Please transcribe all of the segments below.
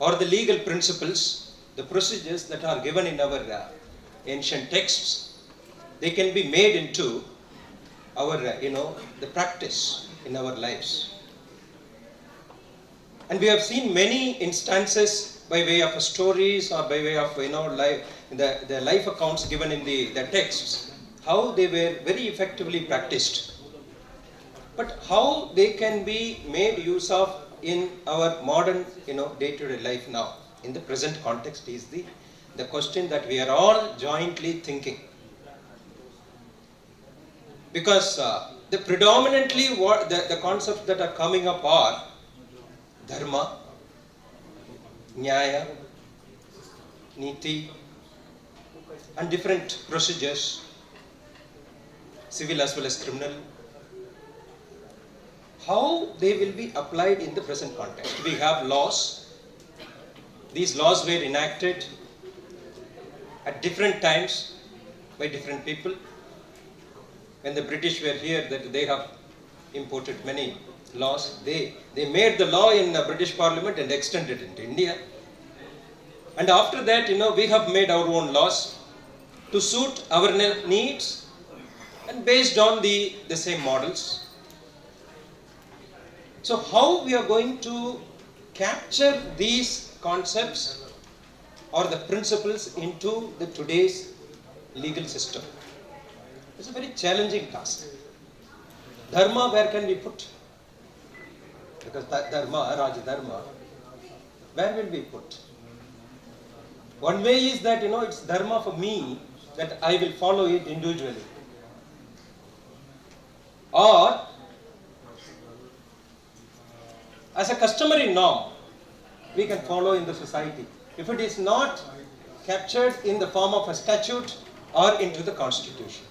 or the legal principles, the procedures that are given in our ancient texts, they can be made into our, the practice in our lives. And we have seen many instances by way of stories or by way of, the life accounts given in the texts, how they were very effectively practiced. But how they can be made use of in our modern, day-to-day life now, in the present context, is the question that we are all jointly thinking. Because the predominantly what the concepts that are coming up are dharma, nyaya, niti, and different procedures, civil as well as criminal. How they will be applied in the present context. We have laws. These laws were enacted at different times by different people. When the British were here, that they have imported many laws. They made the law in the British Parliament and extended it into India. And after that, we have made our own laws to suit our needs and based on the same models. So how we are going to capture these concepts or the principles into the today's legal system? It's a very challenging task. Dharma, where can we put? Because dharma, Raja Dharma, where will we put? One way is that, it's dharma for me, that I will follow it individually. Or as a customary norm, we can follow in the society. If it is not captured in the form of a statute or into the constitution.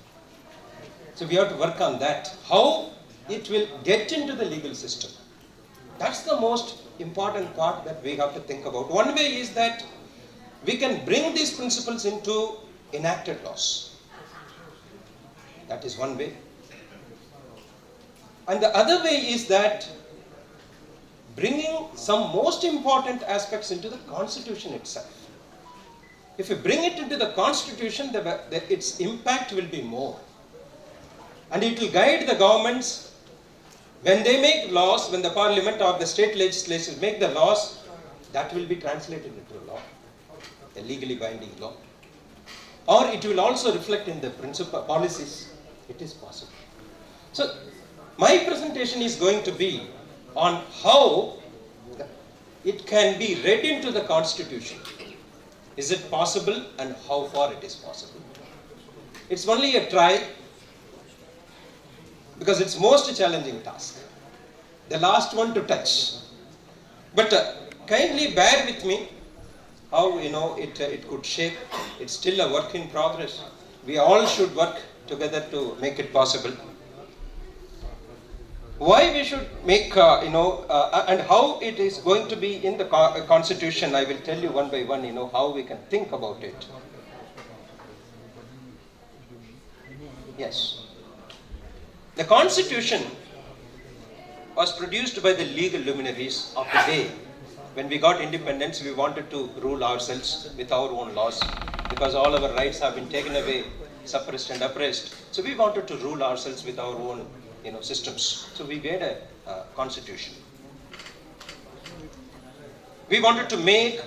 So we have to work on that. How it will get into the legal system. That's the most important part that we have to think about. One way is that we can bring these principles into enacted laws. That is one way. And the other way is that bringing some most important aspects into the constitution itself. If you bring it into the constitution, its impact will be more. And it will guide the governments when they make laws, when the parliament or the state legislatures make the laws, that will be translated into a law, a legally binding law. Or it will also reflect in the principal policies. It is possible. So my presentation is going to be on how it can be read into the constitution. Is it possible and how far it is possible? It's only a try because it's most challenging task. The last one to touch. But kindly bear with me how it could shape. It's still a work in progress. We all should work together to make it possible. Why we should make, and how it is going to be in the constitution, I will tell you one by one, how we can think about it. Yes. The constitution was produced by the legal luminaries of the day. When we got independence, we wanted to rule ourselves with our own laws because all our rights have been taken away, suppressed and oppressed. So we wanted to rule ourselves with our own systems. So we made a constitution. We wanted to make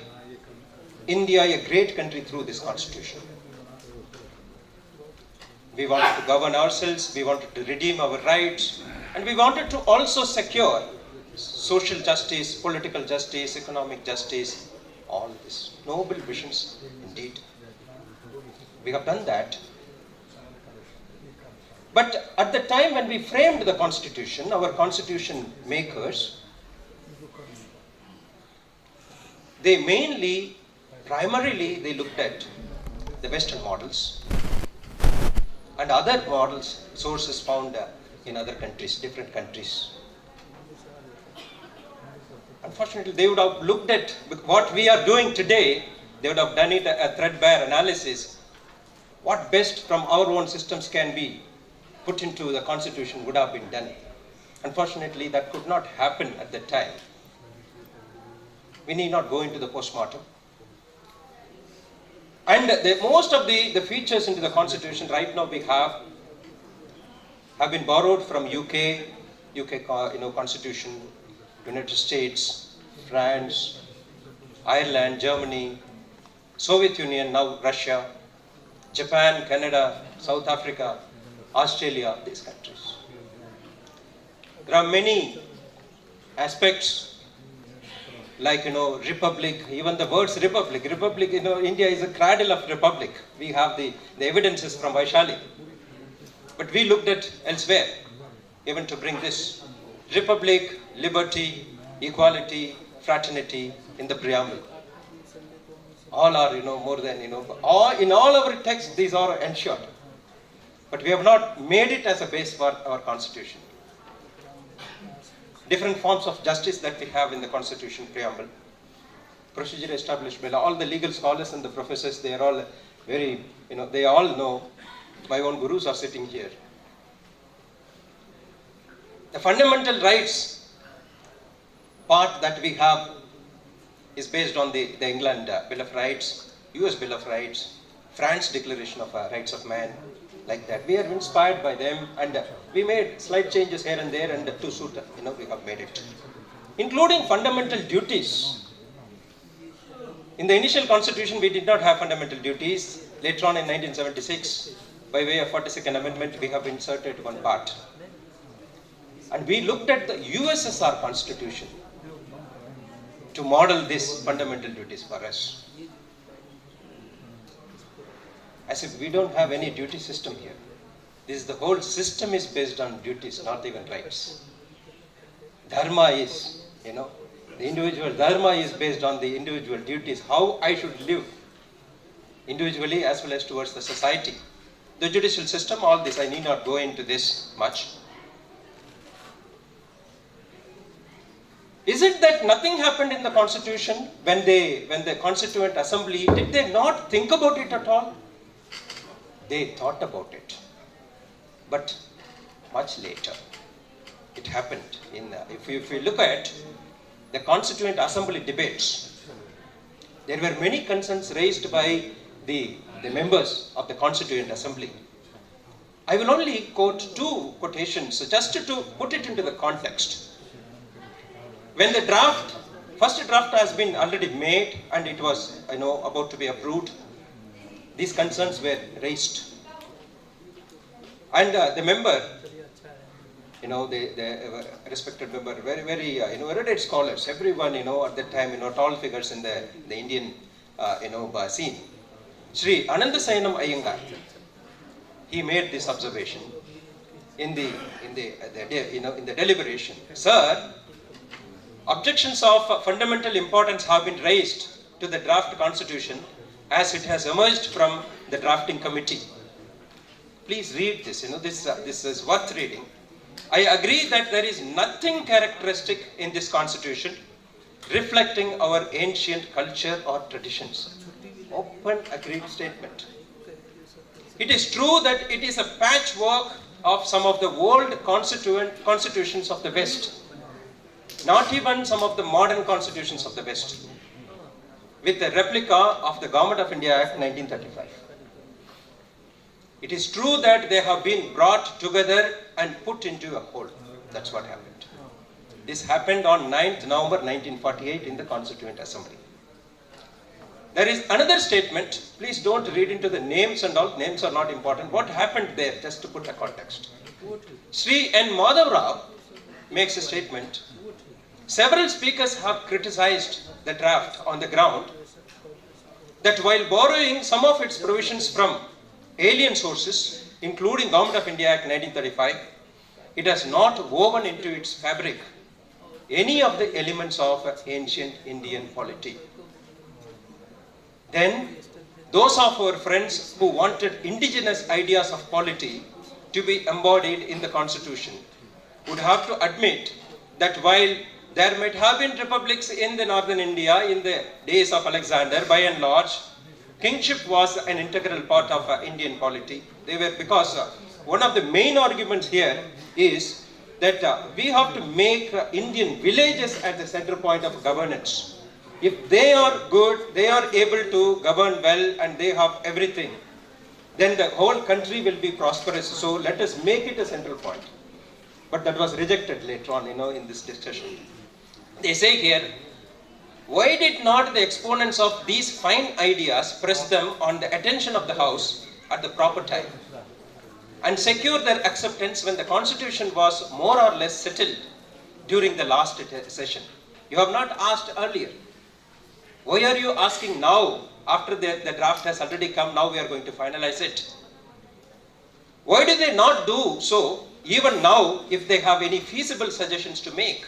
India a great country through this constitution. We wanted to govern ourselves, we wanted to redeem our rights, and we wanted to also secure social justice, political justice, economic justice, all these noble visions indeed. We have done that. But at the time when we framed the constitution, our constitution makers, they primarily they looked at the Western models and other models, sources found in other countries, different countries. Unfortunately, they would have looked at what we are doing today, they would have done it a threadbare analysis. What best from our own systems can be put into the constitution would have been done. Unfortunately, that could not happen at the time. We need not go into the postmortem. And most of the features into the constitution right now we have been borrowed from UK constitution, United States, France, Ireland, Germany, Soviet Union, now Russia, Japan, Canada, South Africa, Australia, these countries. There are many aspects like, republic, even the words republic, India is a cradle of republic. We have the evidences from Vaishali. But we looked at elsewhere, even to bring this. Republic, liberty, equality, fraternity in the preamble. All are, more than, in all our texts, these are ensured. But we have not made it as a base for our constitution. Different forms of justice that we have in the constitution preamble. Procedure established by law. All the legal scholars and the professors, they are all very, they all know. My own gurus are sitting here. The fundamental rights part that we have is based on the England Bill of Rights, US Bill of Rights, France Declaration of Rights of Man, like that. We are inspired by them, and we made slight changes here and there, and to suit, we have made it. Including fundamental duties. In the initial constitution, we did not have fundamental duties. Later on in 1976, by way of 42nd Amendment, we have inserted one part. And we looked at the USSR constitution to model these fundamental duties for us. As if we don't have any duty system here. The whole system is based on duties, not even rights. Dharma is, the individual dharma is based on the individual duties, how I should live individually as well as towards the society. The judicial system, all this, I need not go into this much. Is it that nothing happened in the constitution when the Constituent Assembly, did they not think about it at all? They thought about it, but much later. It happened. If you look at the Constituent Assembly debates, there were many concerns raised by the members of the Constituent Assembly. I will only quote two quotations just to put it into the context. When the first draft has been already made and it was, about to be approved, these concerns were raised. And the member, the respected member, very, very, erudite scholars, everyone, at that time, tall figures in the Indian, scene. Sri Anandasayanam Iyengar, he made this observation in the deliberation. Sir, objections of fundamental importance have been raised to the draft constitution as it has emerged from the drafting committee. Please read this, this is worth reading. I agree that there is nothing characteristic in this constitution reflecting our ancient culture or traditions. Open agreed statement. It is true that it is a patchwork of some of the old constitutions of the West, not even some of the modern constitutions of the West, with a replica of the Government of India Act 1935. It is true that they have been brought together and put into a whole. That's what happened. This happened on 9th November 1948 in the Constituent Assembly. There is another statement. Please don't read into the names and all. Names are not important. What happened there, just to put a context. Sri N. Madhav Rao makes a statement. Several speakers have criticized the draft on the ground that while borrowing some of its provisions from alien sources, including Government of India Act 1935, it has not woven into its fabric any of the elements of ancient Indian polity. Then, those of our friends who wanted indigenous ideas of polity to be embodied in the constitution would have to admit that while there might have been republics in the northern India in the days of Alexander, by and large, kingship was an integral part of Indian polity. They were, because one of the main arguments here is that we have to make Indian villages at the center point of governance. If they are good, they are able to govern well and they have everything, then the whole country will be prosperous. So let us make it a central point. But that was rejected later on, in this discussion. They say here, why did not the exponents of these fine ideas press them on the attention of the House at the proper time and secure their acceptance when the Constitution was more or less settled during the last session? You have not asked earlier. Why are you asking now, after the draft has already come, now we are going to finalize it? Why do they not do so even now if they have any feasible suggestions to make?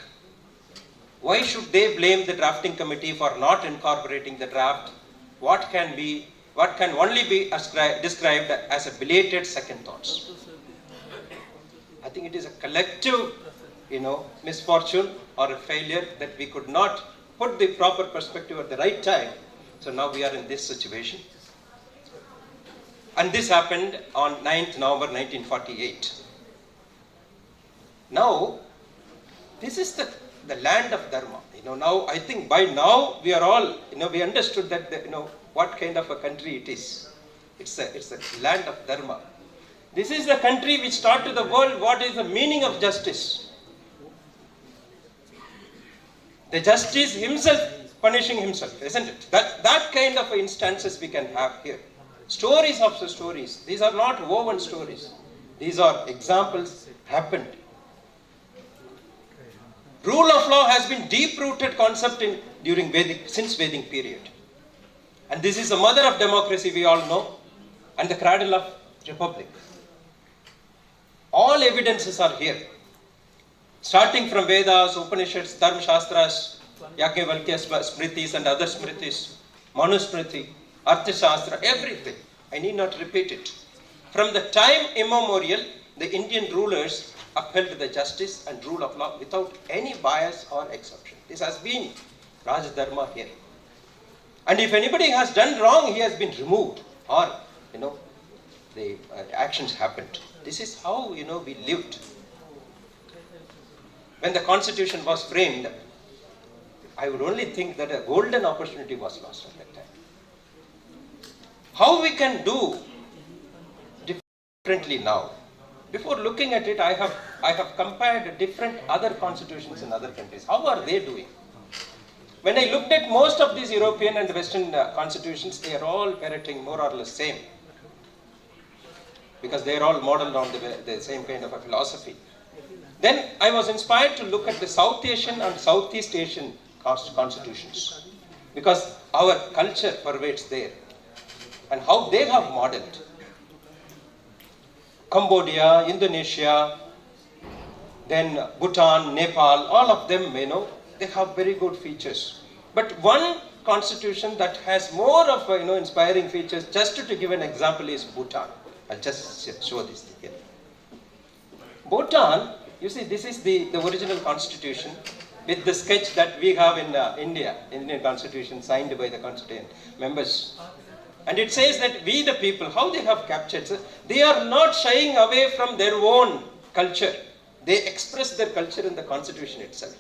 Why should they blame the drafting committee for not incorporating the draft? What can only be described as a belated second thoughts? I think it is a collective, misfortune or a failure that we could not put the proper perspective at the right time. So now we are in this situation. And this happened on 9th November 1948. Now, this is the land of Dharma. Now I think by now we are all, we understood that, what kind of a country it is. It's a land of Dharma. This is the country which taught to the world what is the meaning of justice. The justice himself punishing himself, isn't it? That kind of instances we can have here. Stories after stories. These are not woven stories. These are examples happened. Rule of law has been deep-rooted concept since Vedic period. And this is the mother of democracy, we all know, and the cradle of republic. All evidences are here. Starting from Vedas, Upanishads, Dharma Shastras, Yajnavalkya Smritis and other Smritis, Manu Smriti, Artha Shastra, everything. I need not repeat it. From the time immemorial, the Indian rulers upheld the justice and rule of law without any bias or exception. This has been Raj Dharma here. And if anybody has done wrong, he has been removed or, the actions happened. This is how, we lived. When the Constitution was framed, I would only think that a golden opportunity was lost at that time. How we can do differently now? Before looking at it, I have compared different other constitutions in other countries. How are they doing? When I looked at most of these European and Western constitutions, they are all parroting more or less same. Because they are all modeled on the same kind of a philosophy. Then I was inspired to look at the South Asian and Southeast Asian constitutions. Because our culture pervades there. And how they have modeled. Cambodia, Indonesia, then Bhutan, Nepal, all of them, they have very good features. But one constitution that has more of, inspiring features, just to give an example, is Bhutan. I'll just show this here. Bhutan, you see, this is the original constitution with the sketch that we have in India, Indian constitution signed by the constituent members. And it says that we the people, how they have captured, they are not shying away from their own culture. They express their culture in the constitution itself.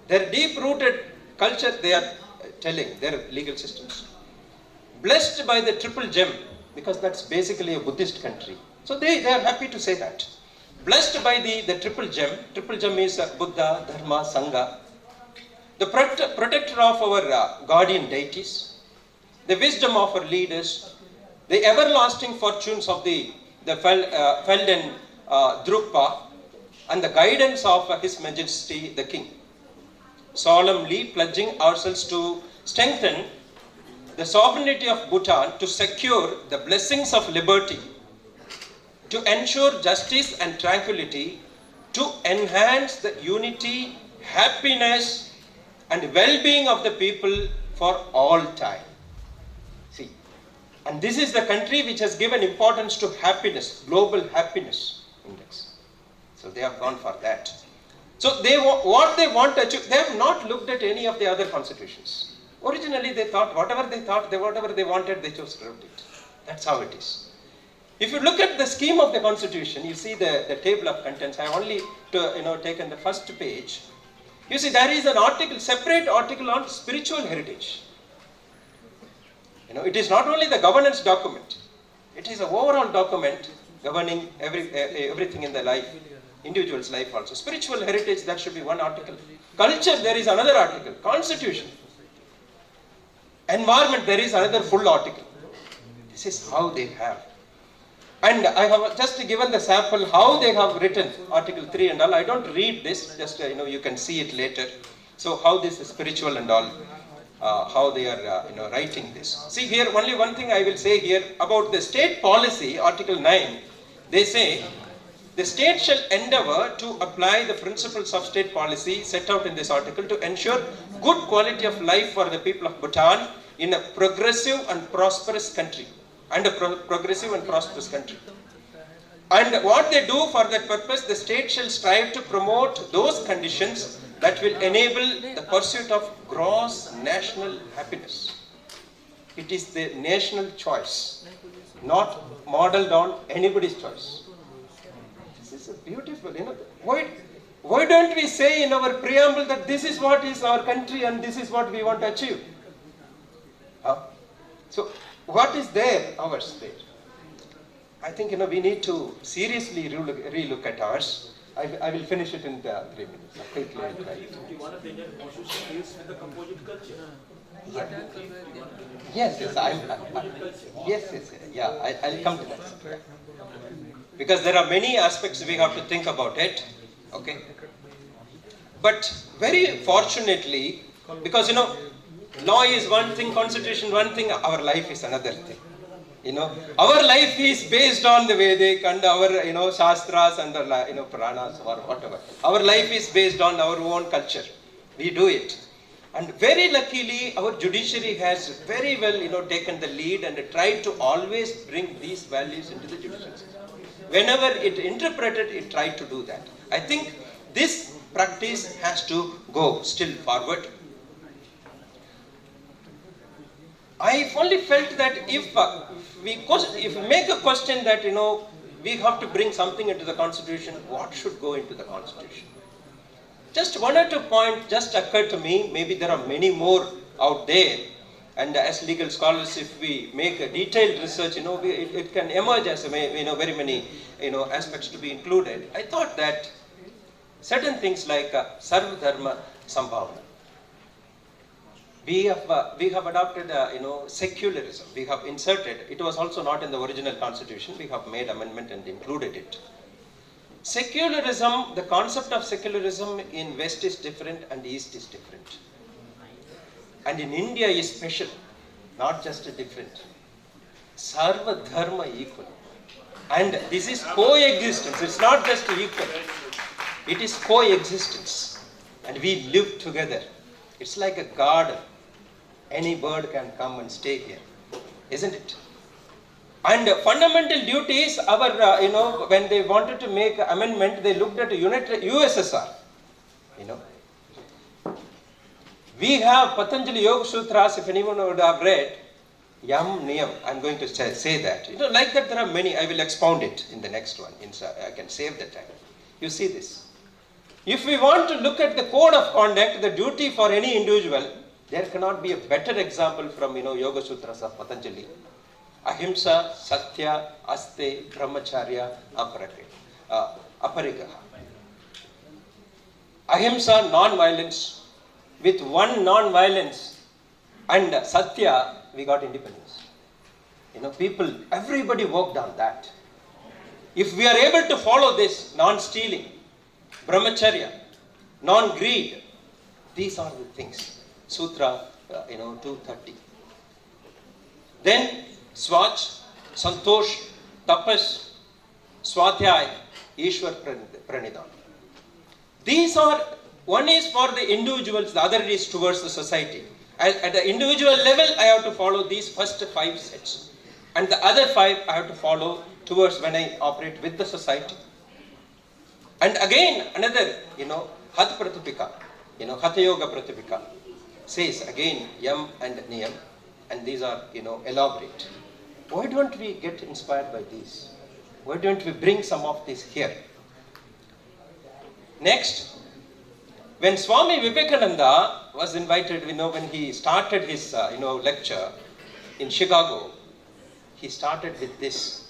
Their deep-rooted culture they are telling, their legal systems. Blessed by the triple gem, because that's basically a Buddhist country. So they are happy to say that. Blessed by the triple gem is Buddha, Dharma, Sangha. The protector of our guardian deities. The wisdom of our leaders, the everlasting fortunes of the Felden Drukpa, and the guidance of His Majesty the King. Solemnly pledging ourselves to strengthen the sovereignty of Bhutan, to secure the blessings of liberty, to ensure justice and tranquility, to enhance the unity, happiness, and well-being of the people for all time. See, and this is the country which has given importance to happiness, global happiness index. So they have gone for that. So what they want to achieve, they have not looked at any of the other constitutions. Originally they thought, whatever they wanted, they chose to write it. That's how it is. If you look at the scheme of the constitution, you see the table of contents. I have only taken the first page. You see, there is an article, separate article on spiritual heritage. It is not only the governance document, it is an overall document governing everything in the life, individual's life also. Spiritual heritage, that should be one article. Culture, there is another article. Constitution. Environment, there is another full article. This is how they have. And I have just given the sample how they have written Article 3 and all. I don't read this, just you can see it later. So how this is spiritual and all, how they are writing this. See here, only one thing I will say here about the state policy, Article 9. They say, the state shall endeavor to apply the principles of state policy set out in this article to ensure good quality of life for the people of Bhutan in a progressive and prosperous country. And a progressive and prosperous country. And what they do for that purpose, the state shall strive to promote those conditions that will enable the pursuit of gross national happiness. It is the national choice, not modeled on anybody's choice. This is a beautiful, why don't we say in our preamble that this is what is our country and this is what we want to achieve? So, what is there, ours there? I think we need to seriously relook at ours. I will finish it in 3 minutes. Quickly, I'll try. One of the Indian constitution deals with the composite culture. Yes, I'll come to that. Because there are many aspects we have to think about it. Okay. But very fortunately, because law is one thing, constitution one thing, our life is another thing. Our life is based on the Vedic and our Shastras and Puranas or whatever. Our life is based on our own culture. We do it. And very luckily, our judiciary has very well taken the lead and tried to always bring these values into the judicial system. Whenever it interpreted, it tried to do that. I think this practice has to go still forward. I only felt that if we make a question that we have to bring something into the constitution, what should go into the constitution? Just one or two points just occurred to me. Maybe there are many more out there. And as legal scholars, if we make a detailed research, it can emerge as very many aspects to be included. I thought that certain things like Sarva Dharma Sambhavana. We have adopted secularism. We have inserted. It was also not in the original constitution. We have made amendment and included it. Secularism, the concept of secularism in West is different and East is different. And in India is special, not just different. Sarva Dharma equal. And this is coexistence. It's not just equal. It is coexistence. And we live together. It's like a garden. Any bird can come and stay here, isn't it? And fundamental duties, when they wanted to make amendment, they looked at USSR. We have Patanjali Yoga Sutras, if anyone would have read, Yam Niyam, I'm going to say that. Like that there are many, I will expound it in the next one. I can save the time. You see this. If we want to look at the code of conduct, the duty for any individual, there cannot be a better example from Yoga Sutras of Patanjali. Ahimsa, Satya, Aste, Brahmacharya, Aparigaha. Ahimsa, non-violence. With one non-violence and Satya, we got independence. Everybody worked on that. If we are able to follow this, non-stealing, Brahmacharya, non-greed, these are the things. Sutra, 230. Then Swach, Santosh, Tapas, Swadhyay, Ishwar Pranidhan. These are, one is for the individuals, the other is towards the society. At the individual level, I have to follow these first 5 sets. And the other 5 I have to follow towards when I operate with the society. And again, another, Hat Pratipika, Hatha Yoga Pratipika says again Yam and Niyam, and these are, elaborate. Why don't we get inspired by these? Why don't we bring some of this here? Next, When Swami Vivekananda was invited, when he started his, lecture in Chicago, he started with this.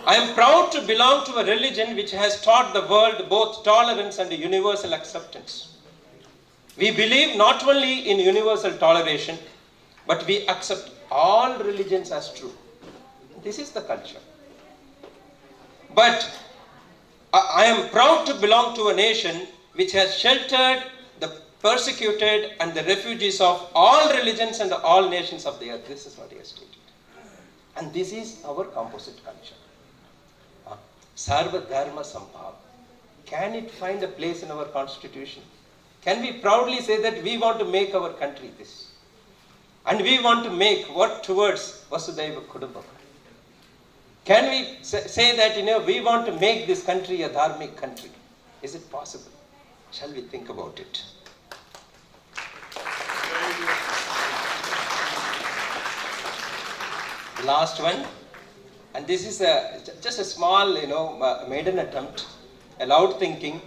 I am proud to belong to a religion which has taught the world both tolerance and universal acceptance. We believe not only in universal toleration, but we accept all religions as true. This is the culture. But I am proud to belong to a nation which has sheltered the persecuted and the refugees of all religions and all nations of the earth. This is what he has stated. And this is our composite culture. Sarva Dharma Sambhav. Can it find a place in our constitution? Can we proudly say that we want to make our country this? And we want to work towards Vasudhaiva Kudumbakam. Can we say that we want to make this country a dharmic country? Is it possible? Shall we think about it? The last one, and this is just a small, maiden attempt, a loud thinking.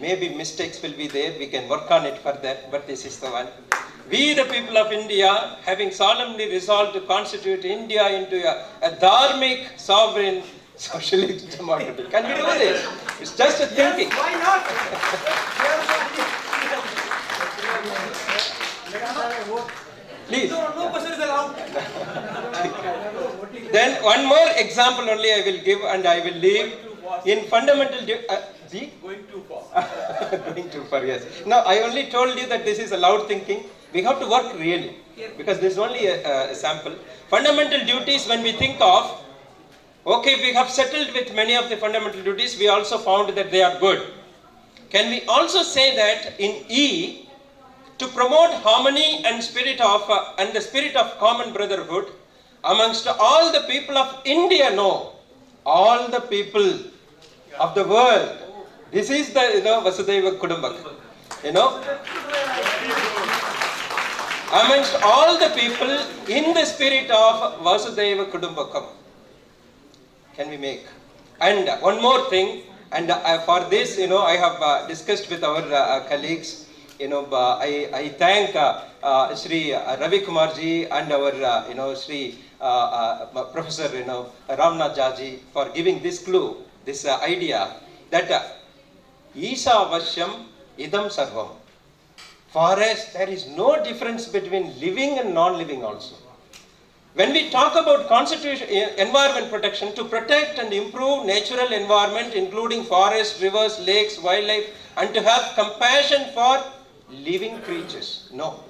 Maybe mistakes will be there. We can work on it further, but this is the one. We, the people of India, having solemnly resolved to constitute India into a dharmic, sovereign, socialist democracy. Can we do this? It's just a thinking. Why not? Please. No person is allowed. Then one more example only I will give and I will leave. In fundamental Going too far. Going too far, yes. Now I only told you that this is a loud thinking. We have to work really, because this is only a sample. Fundamental duties, when we think of, okay, we have settled with many of the fundamental duties, we also found that they are good. Can we also say that in E, to promote harmony and the spirit of common brotherhood amongst all the people of India, no, all the people of the world. This is the Vasudhaiva Kudumbakam. Amongst all the people in the spirit of Vasudhaiva Kudumbakam. Can we make? And one more thing, and for this, I have discussed with our colleagues. I thank Sri Ravi Kumarji and our Sri Professor Ramnath Jaji for giving this clue, this idea that Isha Vashyam Idam Sarvam. For us, there is no difference between living and non-living also. When we talk about constitution, environment protection, to protect and improve natural environment, including forests, rivers, lakes, wildlife, and to have compassion for living creatures. No.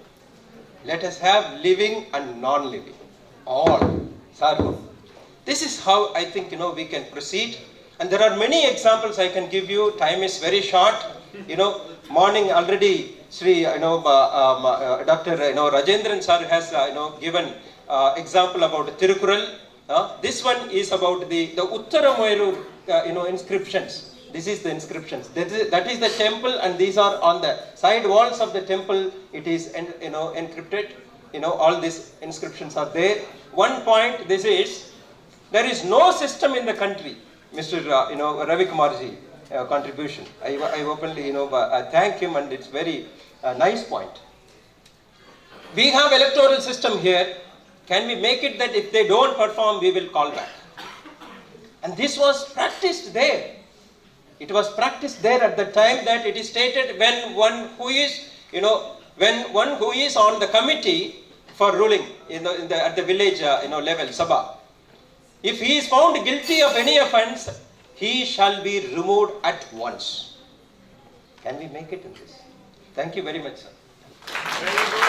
Let us have living and non-living. All. Sarvam. This is how I think, we can proceed. And there are many examples I can give you. Time is very short. Morning already, Sri, Dr. Rajendran sir has, given example about Tirukural. This one is about the Uttaramoyuru, inscriptions. This is the inscriptions. That is the temple, and these are on the side walls of the temple. It is, encrypted. All these inscriptions are there. One point, there is no system in the country. Mr. Ravi Kumarji contribution. I openly, thank him, and it's very nice point. We have electoral system here. Can we make it that if they don't perform, we will call back? And this was practiced there. It was practiced there at the time that it is stated when one who is, on the committee for ruling, at the village, level, Sabha. If he is found guilty of any offense, he shall be removed at once. Can we make it in this? Thank you very much, sir. Very good.